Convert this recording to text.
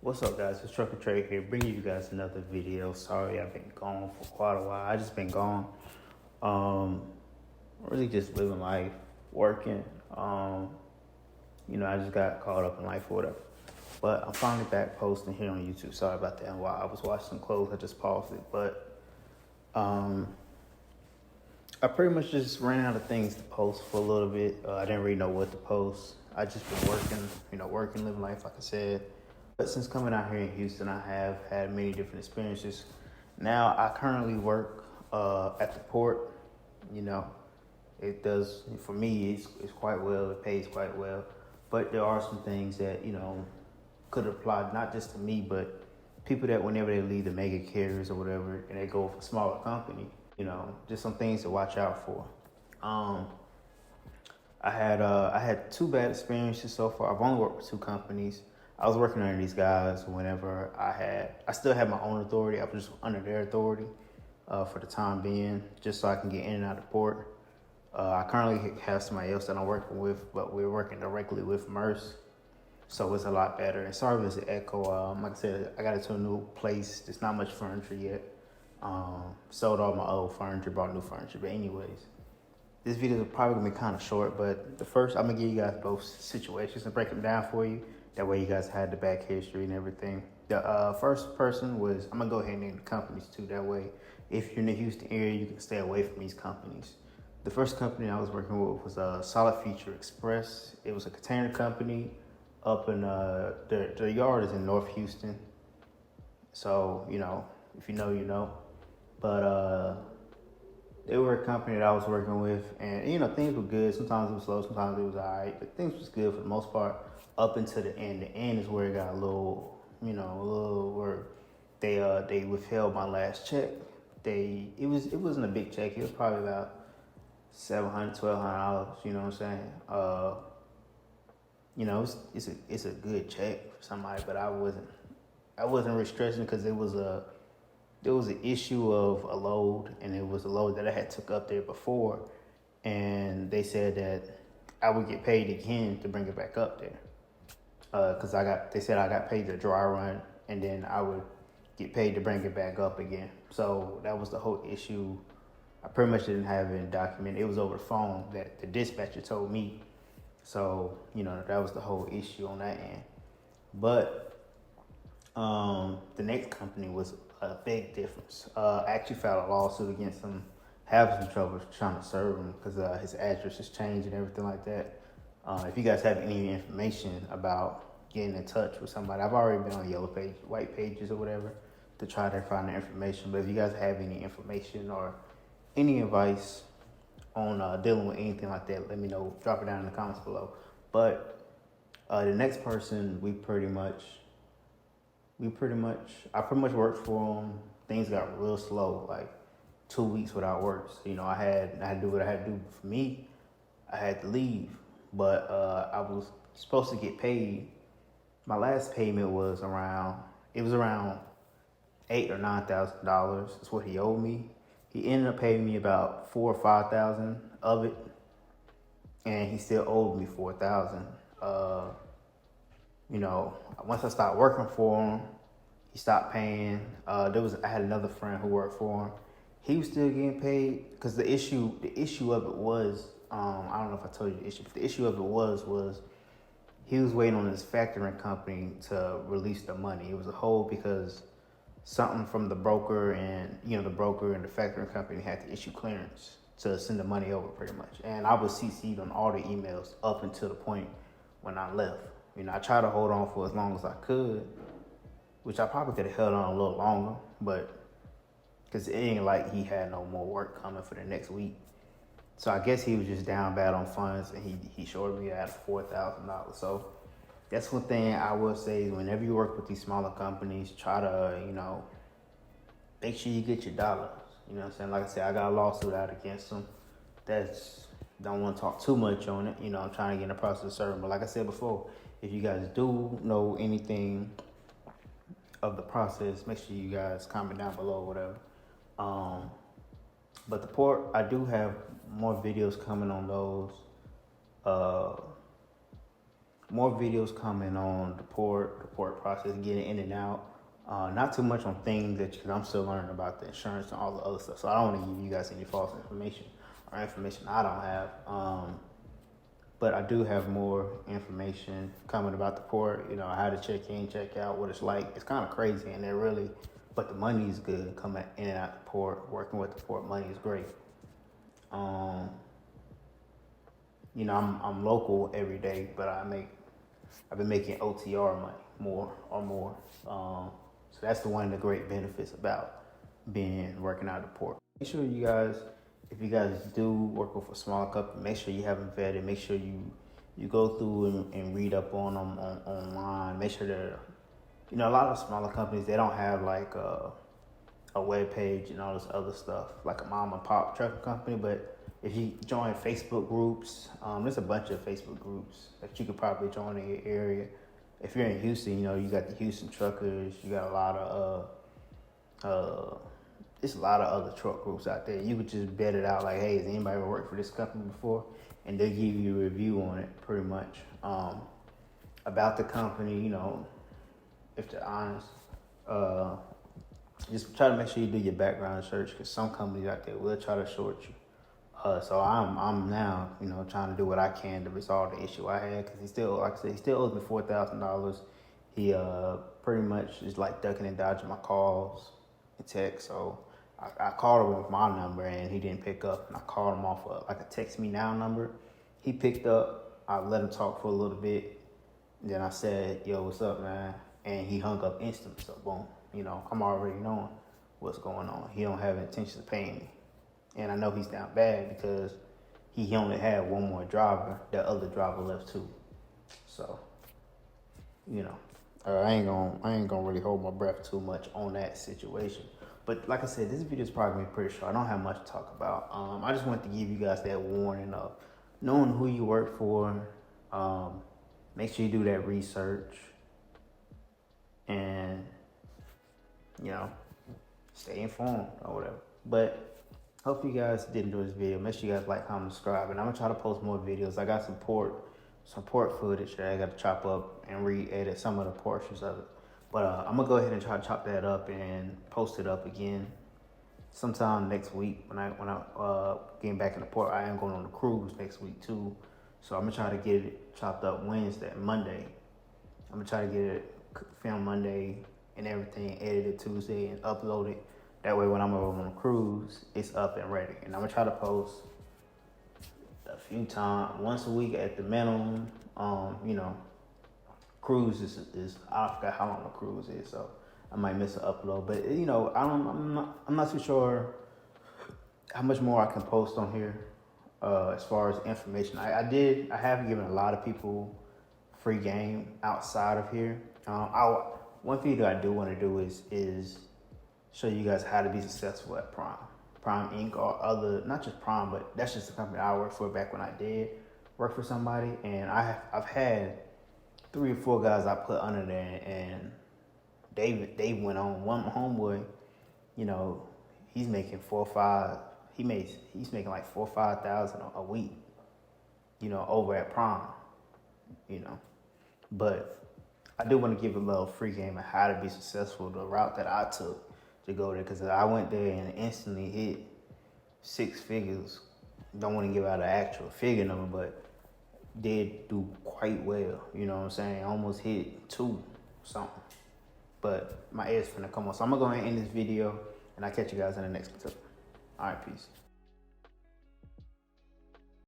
What's up, guys? It's Trucker Trade here, bringing you guys another video. Sorry, I've been gone for quite a while. I just been gone. Really just living life, working. I just got caught up in life or whatever. But I'm finally back posting here on YouTube. Sorry about that. While I was washing some clothes, I just paused it. But I pretty much just ran out of things to post for a little bit. I didn't really know what to post. I just been working, living life, like I said. But since coming out here in Houston, I have had many different experiences. Now, I currently work at the port. It does, for me, it's quite well. It pays quite well. But there are some things that, could apply not just to me, but people that whenever they leave the mega carriers or whatever, and they go for a smaller company, just some things to watch out for. I had two bad experiences so far. I've only worked with two companies. I was working under these guys whenever I still had my own authority. I was just under their authority for the time being, just so I can get in and out of the port. I currently have somebody else that I'm working with, but we're working directly with Merce, so it's a lot better. And sorry if it's an echo. Like I said, I got into a new place. There's not much furniture yet. Sold all my old furniture, bought new furniture. But anyways, this video is probably gonna be kind of short, but I'm gonna give you guys both situations and break them down for you. That way you guys had the back history and everything. The first person was, I'm gonna go ahead and name the companies too. That way, if you're in the Houston area, you can stay away from these companies. The first company I was working with was Solid Future Express. It was a container company up in, their yard is in North Houston. So, if you know, you know. But they were a company that I was working with, and things were good. Sometimes it was slow, sometimes it was all right, but things was good for the most part up until the end. The end is where it got a little where they withheld my last check. It wasn't a big check. It was probably about $700, $1,200. You know what I'm saying? It's a good check for somebody, but I wasn't really stressing because there was an issue of a load, and it was a load that I had took up there before, and they said that I would get paid again to bring it back up there. Because they said I got paid the dry run, and then I would get paid to bring it back up again. So that was the whole issue. I pretty much didn't have it documented. It was over the phone that the dispatcher told me. So, that was the whole issue on that end. But the next company was a big difference. I actually filed a lawsuit against him, having some trouble trying to serve him because his address has changed and everything like that. If you guys have any information about getting in touch with somebody, I've already been on Yellow Page, White Pages or whatever to try to find the information. But if you guys have any information or any advice on dealing with anything like that, let me know. Drop it down in the comments below. But the next person, I pretty much worked for them. Things got real slow, like 2 weeks without work. So, I had to do what I had to do. For me, I had to leave, but I was supposed to get paid. My last payment was around $8,000 or $9,000. That's what he owed me. He ended up paying me about $4,000 or $5,000 of it, and he still owed me $4,000. Once I stopped working for him, he stopped paying. I had another friend who worked for him. He was still getting paid because the issue of it was, I don't know if I told you the issue, but the issue of it was he was waiting on his factoring company to release the money. It was a hold because something from the broker and the factoring company had to issue clearance to send the money over pretty much. And I was CC'd on all the emails up until the point when I left. I tried to hold on for as long as I could, which I probably could have held on a little longer, but because it ain't like he had no more work coming for the next week. So I guess he was just down bad on funds, and he shorted me at $4,000. So that's one thing I will say is whenever you work with these smaller companies, try to, make sure you get your dollars. You know what I'm saying? Like I said, I got a lawsuit out against them. Don't want to talk too much on it. I'm trying to get in the process of serving. But like I said before, if you guys do know anything of the process, make sure you guys comment down below or whatever. But the port, I do have more videos coming on those. more videos coming on the port process, getting in and out. Not too much on things that, because I'm still learning about the insurance and all the other stuff. So I don't want to give you guys any false information or information I don't have. But I do have more information coming about the port, you know, how to check in, check out, what it's like. It's kind of crazy, and they're really, but the money is good coming in and out the port, working with the port, money is great. You know, I'm local every day, but I've been making OTR money, more. So that's one of the great benefits about working out of the port. Make sure you guys, if you guys do work with a small company, make sure you have them vetted. Make sure you go through and read up on them online. Make sure they're, you know, a lot of smaller companies, they don't have like a web page and all this other stuff, like a mom and pop trucking company. But if you join Facebook groups, there's a bunch of Facebook groups that you could probably join in your area. If you're in Houston, you know, you got the Houston Truckers, you got a lot of there's a lot of other truck groups out there. You could just vet it out, like, hey, has anybody ever worked for this company before? And they'll give you a review on it, pretty much, about the company, you know, if they're honest. Just try to make sure you do your background search, because some companies out there will try to short you. So I'm now, you know, trying to do what I can to resolve the issue I had, because he still, like I said, he still owes me $4,000. He pretty much is like ducking and dodging my calls and texts. So I called him with my number and he didn't pick up, and I called him off like a text me now number. He picked up. I let him talk for a little bit. And then I said, yo, what's up, man? And he hung up instantly. So boom, you know, I'm already knowing what's going on. He don't have intentions of paying me. And I know he's down bad because he only had one more driver. That other driver left too. So, you know, I ain't gonna really hold my breath too much on that situation. But like I said, this video is probably gonna be pretty short. I don't have much to talk about. I just wanted to give you guys that warning of knowing who you work for. Make sure you do that research, and you know, stay informed or whatever. But hope you guys did enjoy this video. Make sure you guys like, comment, subscribe, and I'm gonna try to post more videos. I got some port footage that I got to chop up and re-edit some of the portions of it. But I'm gonna go ahead and try to chop that up and post it up again sometime next week when I getting back in the port. I am going on a cruise next week too, so I'm gonna try to get it chopped up Monday. I'm gonna try to get it filmed Monday and everything, edited Tuesday and uploaded. That way when I'm over on a cruise, it's up and ready. And I'm gonna try to post a few times, once a week at the minimum. You know, cruise is I forgot how long the cruise is, so I might miss an upload. But you know, I'm not too sure how much more I can post on here as far as information. I have given a lot of people free game outside of here. One video I do want to do is show you guys how to be successful at Prime Inc. or other, not just Prime, but that's just the company I worked for back when I did work for somebody. And I've had 3 or 4 guys I put under there, and they went on. One homeboy, you know, he's making 4 or 5. He's making like 4 or 5,000 a week, you know, over at Prime, you know. But I do want to give a little free game of how to be successful, the route that I took to go there, because I went there and instantly hit 6 figures. Don't want to give out an actual figure number, but did do quite well. You know what I'm saying? Almost hit 2 something. But my air's finna come on. So I'm gonna go ahead and end this video, and I'll catch you guys in the next one. All right, peace.